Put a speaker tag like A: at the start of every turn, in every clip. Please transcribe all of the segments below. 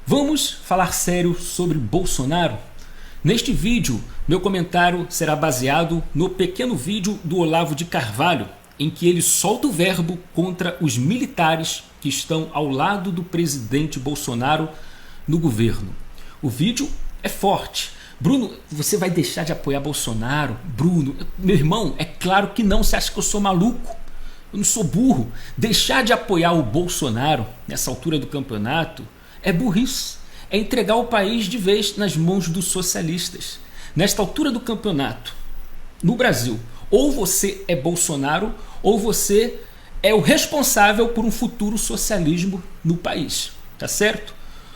A: Vamos falar sério sobre Bolsonaro? Neste vídeo, meu comentário será baseado no pequeno vídeo do Olavo de Carvalho, em que ele solta o verbo contra os militares que estão ao lado do presidente Bolsonaro no governo. O vídeo é forte. Bruno, você vai deixar de apoiar Bolsonaro? Bruno, meu irmão, é claro que não. Você acha que eu sou maluco? Eu não sou burro. Deixar de apoiar o Bolsonaro nessa altura do campeonato é burrice. É entregar o país de vez nas mãos dos socialistas. Nesta altura do campeonato, no Brasil, ou você é Bolsonaro ou você é o responsável por um futuro socialismo no país. Tá certo?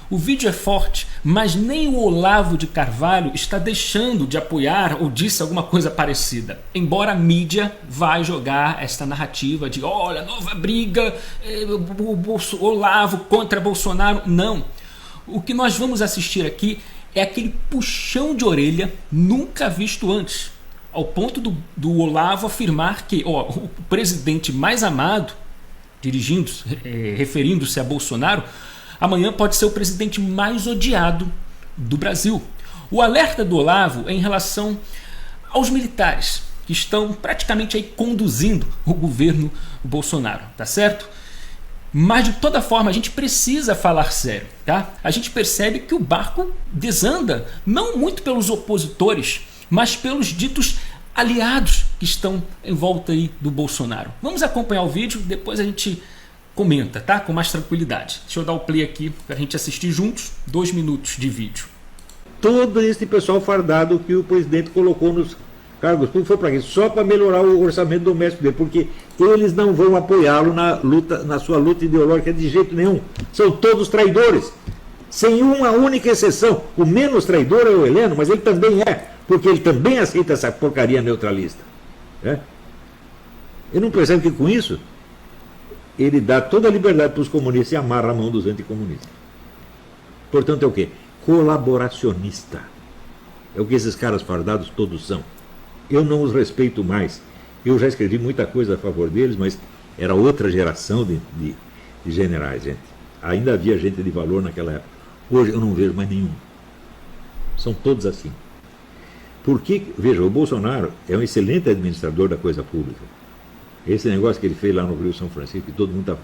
A: O vídeo é forte, mas nem o Olavo de Carvalho está deixando de apoiar ou disse alguma coisa parecida. Embora a mídia vai jogar esta narrativa de olha, nova briga, Olavo contra Bolsonaro. Não. O que nós vamos assistir aqui é aquele puxão de orelha nunca visto antes. Ao ponto do Olavo afirmar que o presidente mais amado, referindo-se a Bolsonaro, amanhã pode ser o presidente mais odiado do Brasil. O alerta do Olavo é em relação aos militares que estão praticamente aí conduzindo o governo Bolsonaro, tá certo? Mas de toda forma a gente precisa falar sério, tá? A gente percebe que o barco desanda, não muito pelos opositores, mas pelos ditos aliados que estão em volta aí do Bolsonaro. Vamos acompanhar o vídeo, depois a gente comenta, tá? Com mais tranquilidade. Deixa eu dar o play aqui para a gente assistir juntos, 2 minutos de vídeo.
B: Todo esse pessoal fardado que o presidente colocou nos cargos públicos foi para quê? Só para melhorar o orçamento doméstico dele, porque eles não vão apoiá-lo na sua luta ideológica de jeito nenhum. São todos traidores, sem uma única exceção. O menos traidor é o Heleno, mas ele também é, porque ele também aceita essa porcaria neutralista. Ele não percebe que com isso ele dá toda a liberdade para os comunistas e amarra a mão dos anticomunistas. Portanto, é o quê? Colaboracionista. É o que esses caras fardados todos são. Eu não os respeito mais. Eu já escrevi muita coisa a favor deles, mas era outra geração de generais, gente. Ainda havia gente de valor naquela época. Hoje eu não vejo mais nenhum. São todos assim. Porque, veja, o Bolsonaro é um excelente administrador da coisa pública. Esse negócio que ele fez lá no Rio São Francisco, que todo mundo está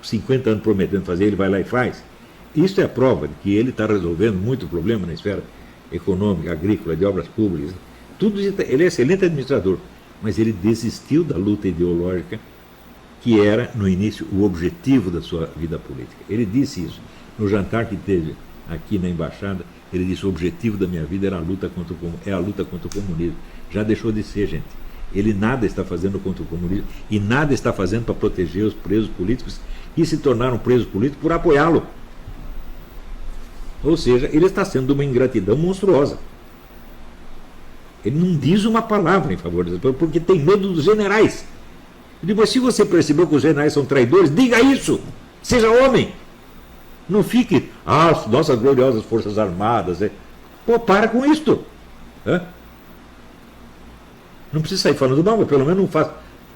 B: 50 anos prometendo fazer, ele vai lá e faz. Isso é a prova de que ele está resolvendo muito problema na esfera econômica, agrícola, de obras públicas. Tudo isso, ele é excelente administrador, mas ele desistiu da luta ideológica que era, no início, o objetivo da sua vida política. Ele disse isso no jantar que teve aqui na Embaixada. Ele disse: o objetivo da minha vida era a luta contra o comunismo. Já deixou de ser, gente. Ele nada está fazendo contra o comunismo e nada está fazendo para proteger os presos políticos que se tornaram presos políticos por apoiá-lo. Ou seja, ele está sendo de uma ingratidão monstruosa. Ele não diz uma palavra em favor dessa pessoa porque tem medo dos generais. Eu digo, mas se você percebeu que os generais são traidores, diga isso! Seja homem! Não fique, nossas gloriosas forças armadas. Pô, para com isto! Não precisa sair falando mal, mas pelo menos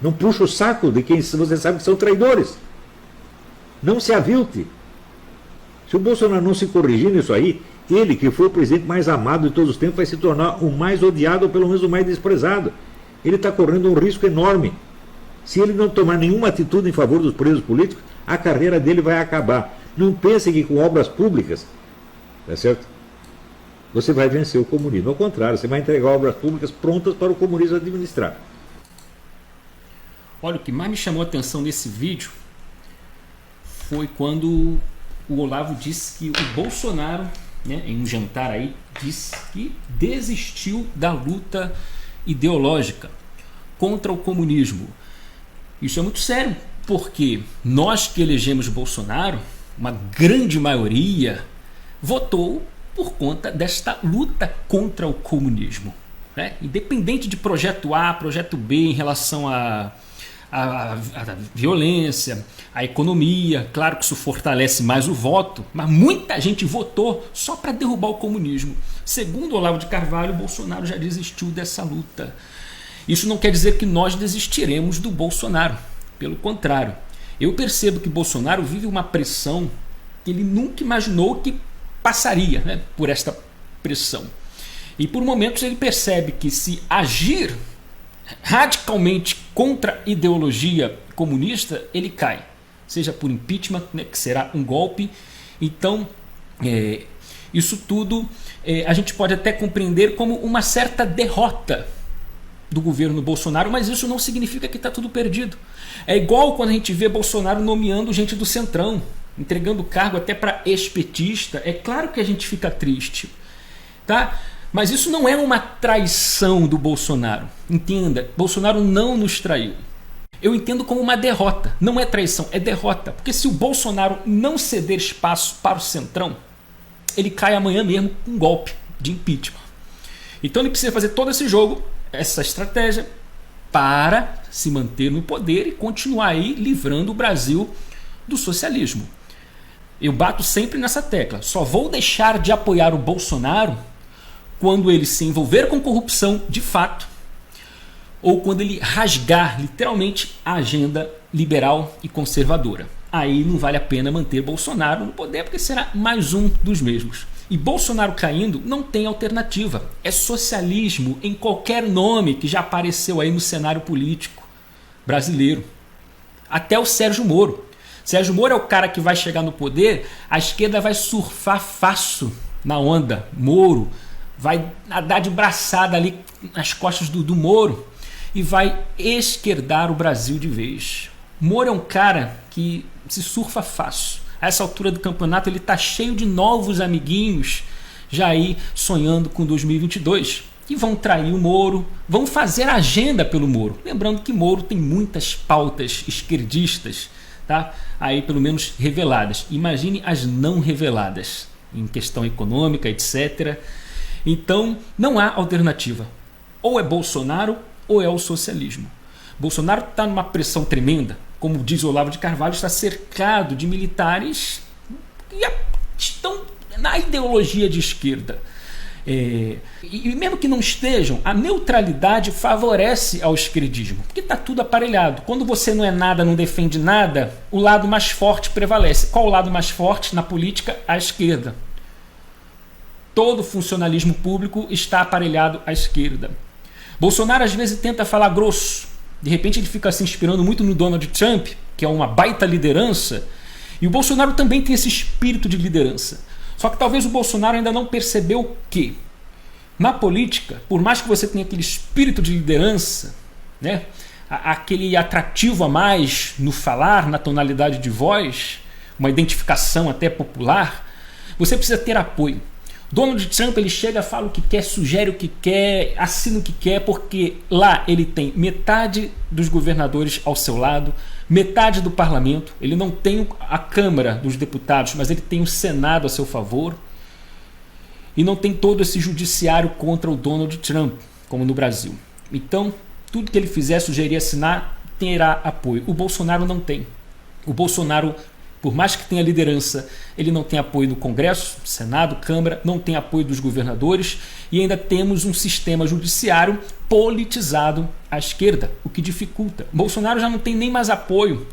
B: não puxa o saco de quem você sabe que são traidores. Não se avilte. Se o Bolsonaro não se corrigir nisso aí, ele, que foi o presidente mais amado de todos os tempos, vai se tornar o mais odiado ou pelo menos o mais desprezado. Ele está correndo um risco enorme. Se ele não tomar nenhuma atitude em favor dos presos políticos, a carreira dele vai acabar. Não pense que com obras públicas, tá certo? Você vai vencer o comunismo. Ao contrário, você vai entregar obras públicas prontas para o comunismo administrar.
A: Olha, o que mais me chamou a atenção nesse vídeo foi quando o Olavo disse que o Bolsonaro, em um jantar aí, disse que desistiu da luta ideológica contra o comunismo. Isso é muito sério, porque nós que elegemos Bolsonaro, uma grande maioria, votou por conta desta luta contra o comunismo, independente de projeto A, projeto B em relação à violência, à economia. Claro que isso fortalece mais o voto, mas muita gente votou só para derrubar o comunismo. Segundo Olavo de Carvalho, Bolsonaro já desistiu dessa luta. Isso não quer dizer que nós desistiremos do Bolsonaro, pelo contrário. Eu percebo que Bolsonaro vive uma pressão que ele nunca imaginou que passaria, né, por esta pressão. E por momentos ele percebe que se agir radicalmente contra a ideologia comunista, ele cai. Seja por impeachment, né, que será um golpe. Então, isso tudo a gente pode até compreender como uma certa derrota do governo Bolsonaro, mas isso não significa que está tudo perdido. É igual quando a gente vê Bolsonaro nomeando gente do Centrão, entregando cargo até para ex-petista. É claro que a gente fica triste, tá? Mas isso não é uma traição do Bolsonaro. Entenda, Bolsonaro não nos traiu. Eu entendo como uma derrota. Não é traição, é derrota. Porque se o Bolsonaro não ceder espaço para o Centrão, ele cai amanhã mesmo com um golpe de impeachment. Então ele precisa fazer todo esse jogo, essa estratégia, para se manter no poder e continuar aí livrando o Brasil do socialismo. Eu bato sempre nessa tecla. Só vou deixar de apoiar o Bolsonaro quando ele se envolver com corrupção de fato, ou quando ele rasgar literalmente a agenda liberal e conservadora. Aí não vale a pena manter Bolsonaro no poder, porque será mais um dos mesmos. E Bolsonaro caindo não tem alternativa. É socialismo em qualquer nome que já apareceu aí no cenário político brasileiro. Até o Sérgio Moro. Sérgio Moro é o cara que vai chegar no poder, a esquerda vai surfar fácil na onda. Moro vai nadar de braçada ali nas costas do Moro e vai esquerdar o Brasil de vez. Moro é um cara que se surfa fácil. A essa altura do campeonato ele está cheio de novos amiguinhos já aí sonhando com 2022 e vão trair o Moro, vão fazer agenda pelo Moro. Lembrando que Moro tem muitas pautas esquerdistas, tá? Aí pelo menos reveladas. Imagine as não reveladas em questão econômica, etc. Então não há alternativa. Ou é Bolsonaro ou é o socialismo. Bolsonaro está numa pressão tremenda. Como diz Olavo de Carvalho, está cercado de militares que estão na ideologia de esquerda. E mesmo que não estejam, a neutralidade favorece ao esquerdismo, porque está tudo aparelhado. Quando você não é nada, não defende nada, o lado mais forte prevalece. Qual o lado mais forte na política? A esquerda. Todo funcionalismo público está aparelhado à esquerda. Bolsonaro às vezes tenta falar grosso. De repente ele fica se inspirando muito no Donald Trump, que é uma baita liderança. E o Bolsonaro também tem esse espírito de liderança. Só que talvez o Bolsonaro ainda não percebeu que, na política, por mais que você tenha aquele espírito de liderança, né, aquele atrativo a mais no falar, na tonalidade de voz, uma identificação até popular, você precisa ter apoio. Donald Trump ele chega, fala o que quer, sugere o que quer, assina o que quer, porque lá ele tem metade dos governadores ao seu lado, metade do parlamento. Ele não tem a Câmara dos Deputados, mas ele tem o Senado a seu favor. E não tem todo esse judiciário contra o Donald Trump, como no Brasil. Então, tudo que ele fizer, sugerir, assinar, terá apoio. O Bolsonaro não tem. O Bolsonaro, por mais que tenha liderança, ele não tem apoio do Congresso, Senado, Câmara, não tem apoio dos governadores e ainda temos um sistema judiciário politizado à esquerda, o que dificulta. Bolsonaro já não tem nem mais apoio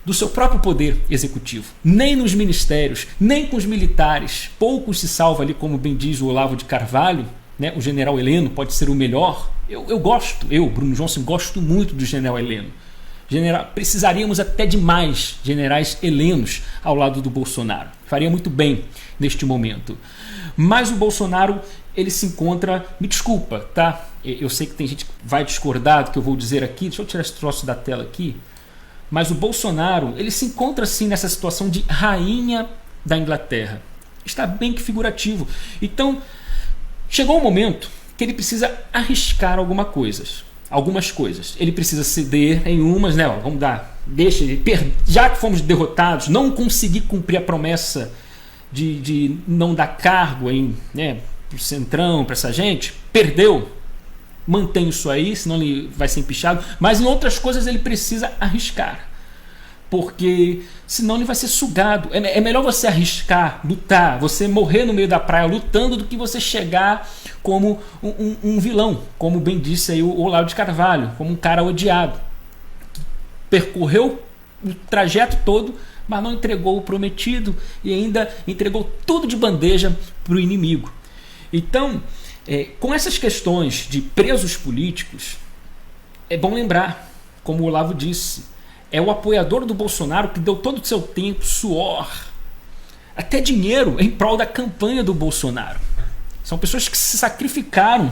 A: do seu próprio poder executivo, nem nos ministérios, nem com os militares. Pouco se salva ali, como bem diz o Olavo de Carvalho, né? O general Heleno pode ser o melhor. Eu, Bruno Johnson, gosto muito do general Heleno. Precisaríamos até de mais generais helenos ao lado do Bolsonaro. Faria muito bem neste momento. Mas o Bolsonaro, ele se encontra... Me desculpa, tá? Eu sei que tem gente que vai discordar do que eu vou dizer aqui. Deixa eu tirar esse troço da tela aqui. Mas o Bolsonaro, ele se encontra assim nessa situação de rainha da Inglaterra. Está bem que figurativo. Então, chegou um momento que ele precisa arriscar algumas coisas. Ele precisa ceder em umas, né? Vamos dar, já que fomos derrotados, não conseguir cumprir a promessa de não dar cargo né, para o Centrão, para essa gente, perdeu. Mantém isso aí, senão ele vai ser empichado. Mas em outras coisas ele precisa arriscar, porque senão ele vai ser sugado. É melhor você arriscar, lutar, você morrer no meio da praia lutando, do que você chegar como um vilão, como bem disse aí o Olavo de Carvalho, como um cara odiado. Percorreu o trajeto todo, mas não entregou o prometido e ainda entregou tudo de bandeja para o inimigo. Então, com essas questões de presos políticos, é bom lembrar, como o Olavo disse, é o apoiador do Bolsonaro que deu todo o seu tempo, suor, até dinheiro em prol da campanha do Bolsonaro. São pessoas que se sacrificaram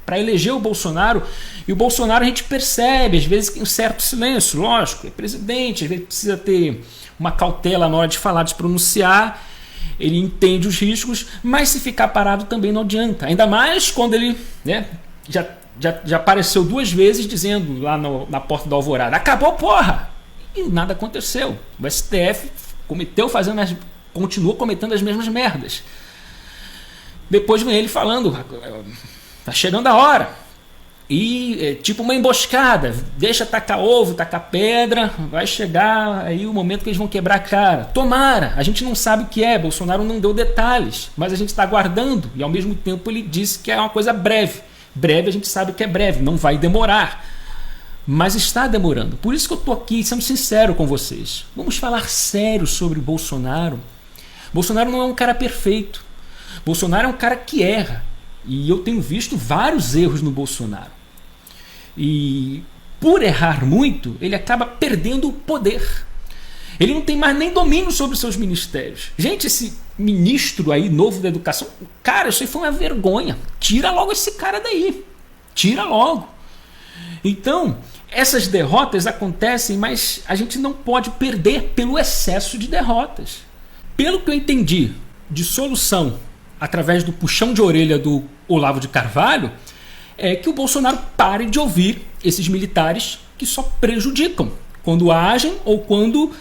A: para eleger o Bolsonaro, e o Bolsonaro a gente percebe, às vezes, um certo silêncio, lógico, é presidente, às vezes precisa ter uma cautela na hora de falar, de se pronunciar, ele entende os riscos, mas se ficar parado também não adianta, ainda mais quando ele já apareceu 2 vezes dizendo lá na porta da Alvorada, acabou porra, e nada aconteceu, o STF continua cometendo as mesmas merdas. Depois vem ele falando, tá chegando a hora. E tipo uma emboscada, deixa tacar ovo, tacar pedra, vai chegar aí o momento que eles vão quebrar a cara. Tomara, a gente não sabe o que é, Bolsonaro não deu detalhes, mas a gente está aguardando, e ao mesmo tempo ele disse que é uma coisa breve. Breve a gente sabe que é breve, não vai demorar, mas está demorando. Por isso que eu estou aqui sendo sincero com vocês. Vamos falar sério sobre Bolsonaro. Bolsonaro não é um cara perfeito, Bolsonaro é um cara que erra. E eu tenho visto vários erros no Bolsonaro. E por errar muito, ele acaba perdendo o poder. Ele não tem mais nem domínio sobre os seus ministérios. Gente, esse ministro aí novo da educação, cara, isso aí foi uma vergonha. Tira logo esse cara daí. Tira logo. Então, essas derrotas acontecem, mas a gente não pode perder pelo excesso de derrotas. Pelo que eu entendi de solução através do puxão de orelha do Olavo de Carvalho, é que o Bolsonaro pare de ouvir esses militares que só prejudicam quando agem ou quando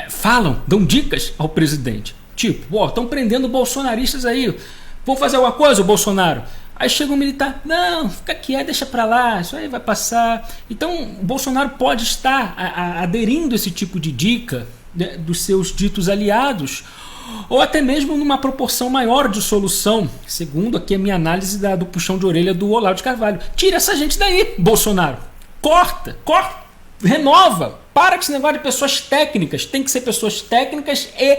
A: falam, dão dicas ao presidente. Tipo, estão prendendo bolsonaristas aí, vão fazer alguma coisa, o Bolsonaro? Aí chega um militar, não, fica quieto, deixa pra lá, isso aí vai passar. Então o Bolsonaro pode estar aderindo a esse tipo de dica, né, dos seus ditos aliados, ou até mesmo numa proporção maior de solução, segundo aqui a minha análise do puxão de orelha do Olavo de Carvalho. Tira essa gente daí, Bolsonaro. Corta, renova. Para com esse negócio de pessoas técnicas. Tem que ser pessoas técnicas e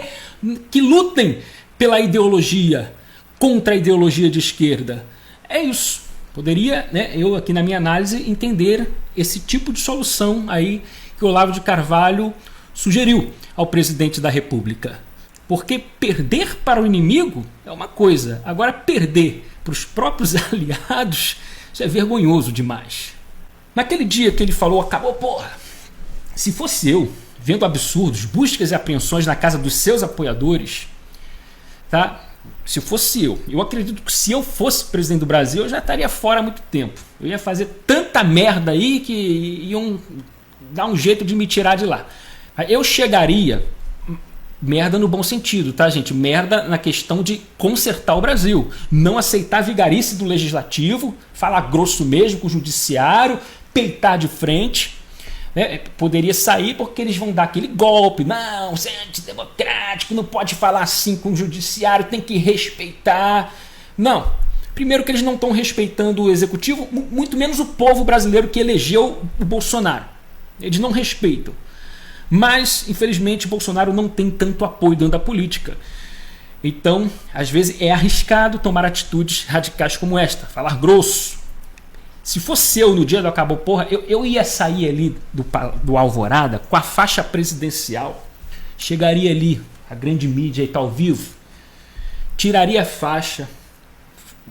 A: que lutem pela ideologia, contra a ideologia de esquerda. É isso. Poderia, né, eu aqui na minha análise, entender esse tipo de solução aí que o Olavo de Carvalho sugeriu ao presidente da República. Porque perder para o inimigo é uma coisa, agora perder para os próprios aliados, isso é vergonhoso demais. Naquele dia que ele falou, acabou porra, se fosse eu, vendo absurdos, buscas e apreensões na casa dos seus apoiadores, tá? Se fosse eu acredito que se eu fosse presidente do Brasil, eu já estaria fora há muito tempo. Eu ia fazer tanta merda aí que iam dar um jeito de me tirar de lá. Eu chegaria... Merda no bom sentido, tá, gente? Merda na questão de consertar o Brasil. Não aceitar a vigarice do legislativo, falar grosso mesmo com o judiciário, peitar de frente. Né? Poderia sair porque eles vão dar aquele golpe. Não, você é antidemocrático, não pode falar assim com o judiciário, tem que respeitar. Não. Primeiro que eles não estão respeitando o executivo, muito menos o povo brasileiro que elegeu o Bolsonaro. Eles não respeitam. Mas, infelizmente, Bolsonaro não tem tanto apoio dentro da política. Então, às vezes é arriscado tomar atitudes radicais como esta, falar grosso. Se fosse eu no dia do acabou porra, eu ia sair ali do Alvorada com a faixa presidencial, chegaria ali, a grande mídia está ao vivo, tiraria a faixa,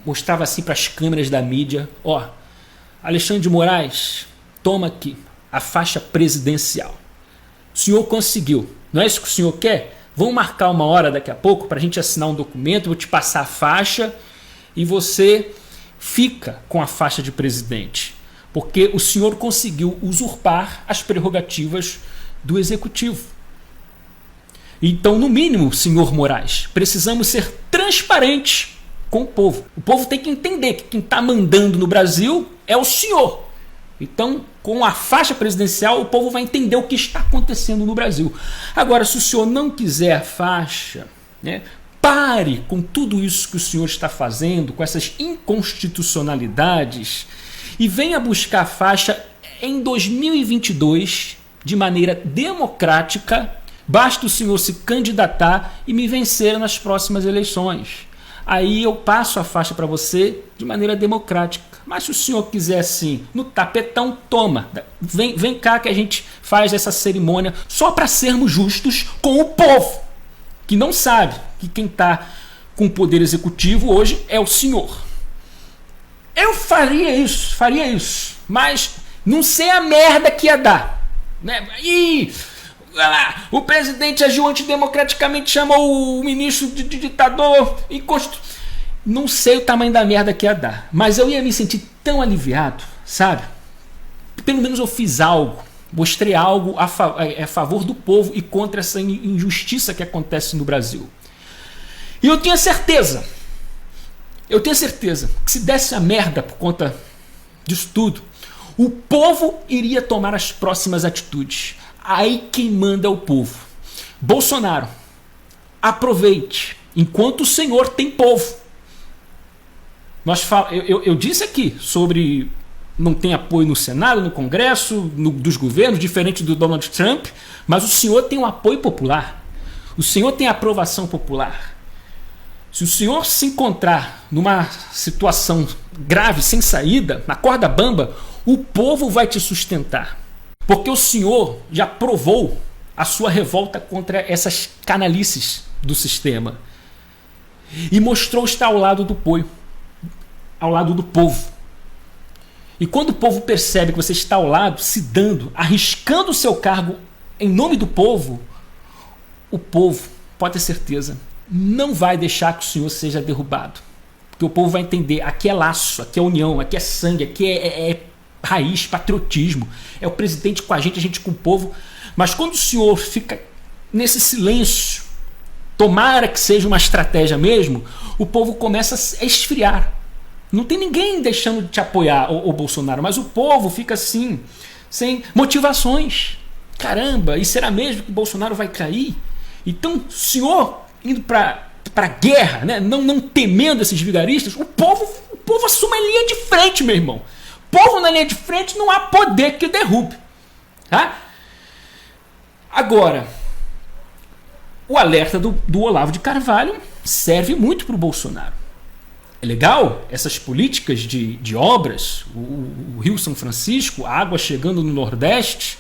A: mostrava assim para as câmeras da mídia, Alexandre de Moraes, toma aqui a faixa presidencial. O senhor conseguiu. Não é isso que o senhor quer? Vamos marcar uma hora daqui a pouco para a gente assinar um documento, vou te passar a faixa e você fica com a faixa de presidente. Porque o senhor conseguiu usurpar as prerrogativas do executivo. Então, no mínimo, senhor Moraes, precisamos ser transparentes com o povo. O povo tem que entender que quem está mandando no Brasil é o senhor. Então, com a faixa presidencial, o povo vai entender o que está acontecendo no Brasil. Agora, se o senhor não quiser a faixa, né, pare com tudo isso que o senhor está fazendo, com essas inconstitucionalidades, e venha buscar a faixa em 2022, de maneira democrática, Basta o senhor se candidatar e me vencer nas próximas eleições. Aí eu passo a faixa para você de maneira democrática. Mas se o senhor quiser assim, no tapetão, toma. Vem cá que a gente faz essa cerimônia só para sermos justos com o povo, que não sabe que quem está com o poder executivo hoje é o senhor. Eu faria isso, mas não sei a merda que ia dar. Né? O presidente agiu antidemocraticamente, chamou o ministro de ditador e não sei o tamanho da merda que ia dar, mas eu ia me sentir tão aliviado, sabe? Pelo menos eu fiz algo, mostrei algo a favor do povo e contra essa injustiça que acontece no Brasil. E eu tinha certeza que se desse a merda por conta disso tudo, o povo iria tomar as próximas atitudes. Aí quem manda é o povo. Bolsonaro, aproveite, enquanto o senhor tem povo. Eu disse aqui sobre não tem apoio no Senado, no Congresso, dos governos, diferente do Donald Trump, mas o senhor tem um apoio popular. O senhor tem aprovação popular. Se o senhor se encontrar numa situação grave, sem saída, na corda bamba, o povo vai te sustentar. Porque o senhor já provou a sua revolta contra essas canalices do sistema. E mostrou estar ao lado do povo. Ao lado do povo. E quando o povo percebe que você está ao lado, se dando, arriscando o seu cargo em nome do povo, o povo, pode ter certeza, não vai deixar que o senhor seja derrubado. Porque o povo vai entender, aqui é laço, aqui é união, aqui é sangue, aqui é raiz, patriotismo. É o presidente com a gente com o povo. Mas quando o senhor fica nesse silêncio, tomara que seja uma estratégia mesmo, o povo começa a esfriar. Não tem ninguém deixando de te apoiar, o Bolsonaro, mas o povo fica assim, sem motivações. Caramba, e será mesmo que o Bolsonaro vai cair? Então, o senhor indo para a guerra, né? não temendo esses vigaristas, o povo assume a linha de frente, meu irmão. Povo na linha de frente, não há poder que derrube. Tá? Agora, o alerta do Olavo de Carvalho serve muito para o Bolsonaro. É legal essas políticas de obras, o Rio São Francisco, a água chegando no Nordeste.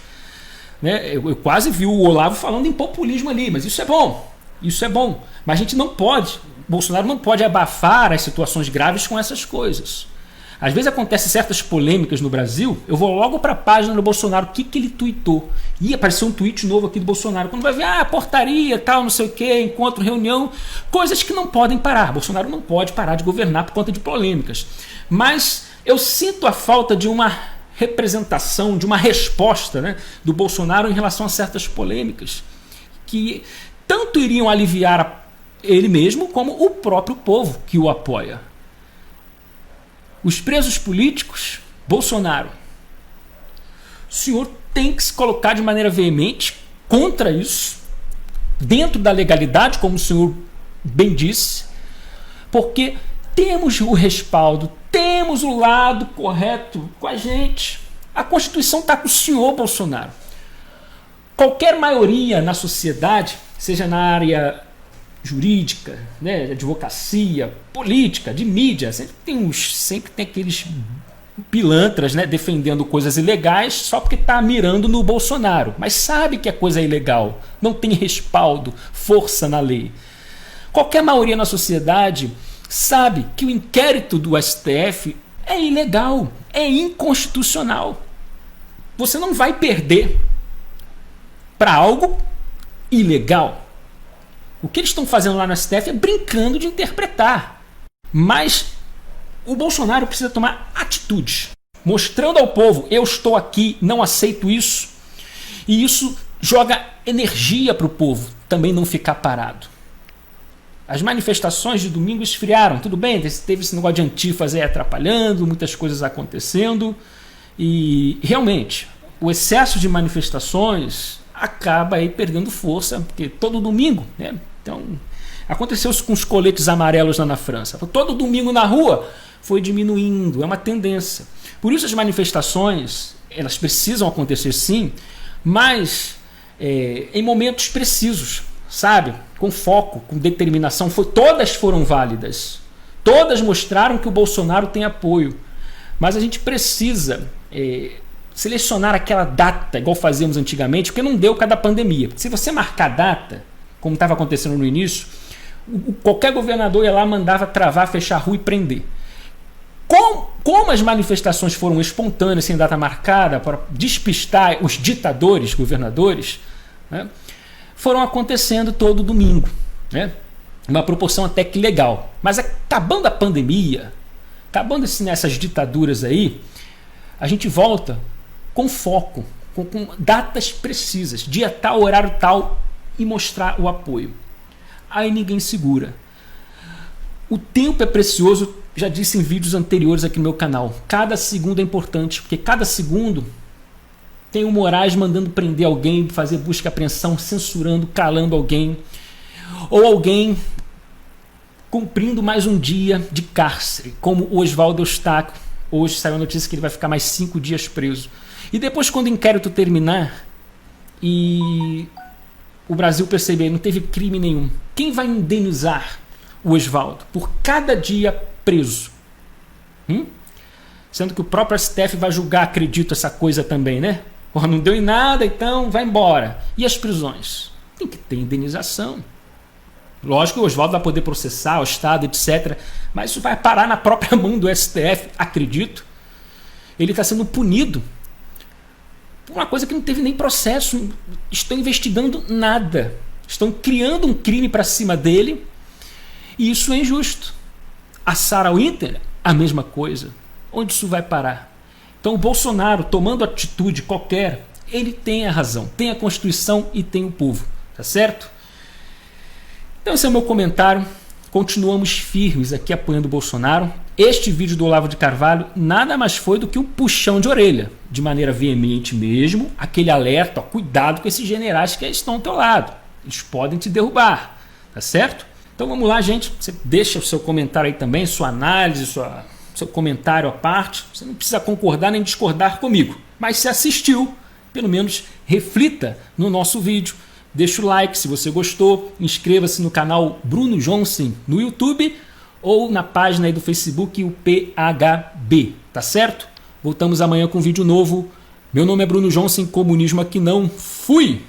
A: Né? Eu quase vi o Olavo falando em populismo ali, mas isso é bom. Isso é bom. Mas a gente não pode, Bolsonaro não pode abafar as situações graves com essas coisas. Às vezes acontecem certas polêmicas no Brasil, eu vou logo para a página do Bolsonaro, o que ele tuitou. E apareceu um tweet novo aqui do Bolsonaro. Quando vai ver, portaria, tal, não sei o quê, encontro, reunião, coisas que não podem parar. Bolsonaro não pode parar de governar por conta de polêmicas. Mas eu sinto a falta de uma representação, de uma resposta, né, do Bolsonaro em relação a certas polêmicas, que tanto iriam aliviar ele mesmo, como o próprio povo que o apoia. Os presos políticos, Bolsonaro, o senhor tem que se colocar de maneira veemente contra isso, dentro da legalidade, como o senhor bem disse, porque temos o respaldo, temos o lado correto com a gente. A Constituição está com o senhor, Bolsonaro. Qualquer maioria na sociedade, seja na área jurídica, né, de advocacia, política, de mídia, sempre tem aqueles pilantras, né, defendendo coisas ilegais só porque está mirando no Bolsonaro, mas sabe que é coisa ilegal, não tem respaldo, força na lei. Qualquer maioria na sociedade sabe que o inquérito do STF é ilegal, é inconstitucional. Você não vai perder para algo ilegal. O que eles estão fazendo lá no STF é brincando de interpretar. Mas o Bolsonaro precisa tomar atitudes, mostrando ao povo, eu estou aqui, não aceito isso. E isso joga energia para o povo também não ficar parado. As manifestações de domingo esfriaram, tudo bem, teve esse negócio de antifas aí atrapalhando, muitas coisas acontecendo. E realmente, o excesso de manifestações acaba aí perdendo força, porque todo domingo, né? Então, aconteceu isso com os coletes amarelos lá na França. Todo domingo na rua foi diminuindo, é uma tendência. Por isso as manifestações, elas precisam acontecer sim, mas em momentos precisos, sabe? Com foco, com determinação. Todas foram válidas. Todas mostraram que o Bolsonaro tem apoio. Mas a gente precisa selecionar aquela data, igual fazíamos antigamente, porque não deu por causa da pandemia. Se você marcar data, como estava acontecendo no início, qualquer governador ia lá, mandava travar, fechar a rua e prender. Como as manifestações foram espontâneas, sem data marcada, para despistar os ditadores, governadores, né, foram acontecendo todo domingo, né, uma proporção até que legal. Mas acabando a pandemia, acabando nessas ditaduras aí, a gente volta com foco, com datas precisas, dia tal, horário tal, e mostrar o apoio. Aí ninguém segura. O tempo é precioso, já disse em vídeos anteriores aqui no meu canal. Cada segundo é importante, porque cada segundo tem o Moraes mandando prender alguém, fazer busca e apreensão, censurando, calando alguém, ou alguém cumprindo mais um dia de cárcere, como o Oswaldo Eustáquio. Hoje saiu a notícia que ele vai ficar mais 5 dias preso. E depois, quando o inquérito terminar e o Brasil perceber que não teve crime nenhum, quem vai indenizar o Oswaldo por cada dia preso? Sendo que o próprio STF vai julgar, acredito, essa coisa também, né? Não deu em nada, então vai embora. E as prisões? Tem que ter indenização. Lógico que o Oswaldo vai poder processar o Estado, etc. Mas isso vai parar na própria mão do STF, acredito. Ele está sendo punido por uma coisa que não teve nem processo. Estão investigando nada. Estão criando um crime para cima dele. E isso é injusto. A Sarah Winter, a mesma coisa. Onde isso vai parar? Então o Bolsonaro, tomando atitude qualquer, ele tem a razão. Tem a Constituição e tem o povo. Tá certo? Então esse é o meu comentário. Continuamos firmes aqui apoiando o Bolsonaro. Este vídeo do Olavo de Carvalho nada mais foi do que um puxão de orelha, de maneira veemente mesmo, aquele alerta, cuidado com esses generais que estão ao teu lado. Eles podem te derrubar, tá certo? Então vamos lá, gente. Você deixa o seu comentário aí também, sua análise, seu comentário à parte. Você não precisa concordar nem discordar comigo. Mas se assistiu, pelo menos reflita no nosso vídeo. Deixa o like se você gostou, inscreva-se no canal Bruno Johnson no YouTube ou na página aí do Facebook, o PHB, tá certo? Voltamos amanhã com um vídeo novo. Meu nome é Bruno Johnson, comunismo aqui não. Fui!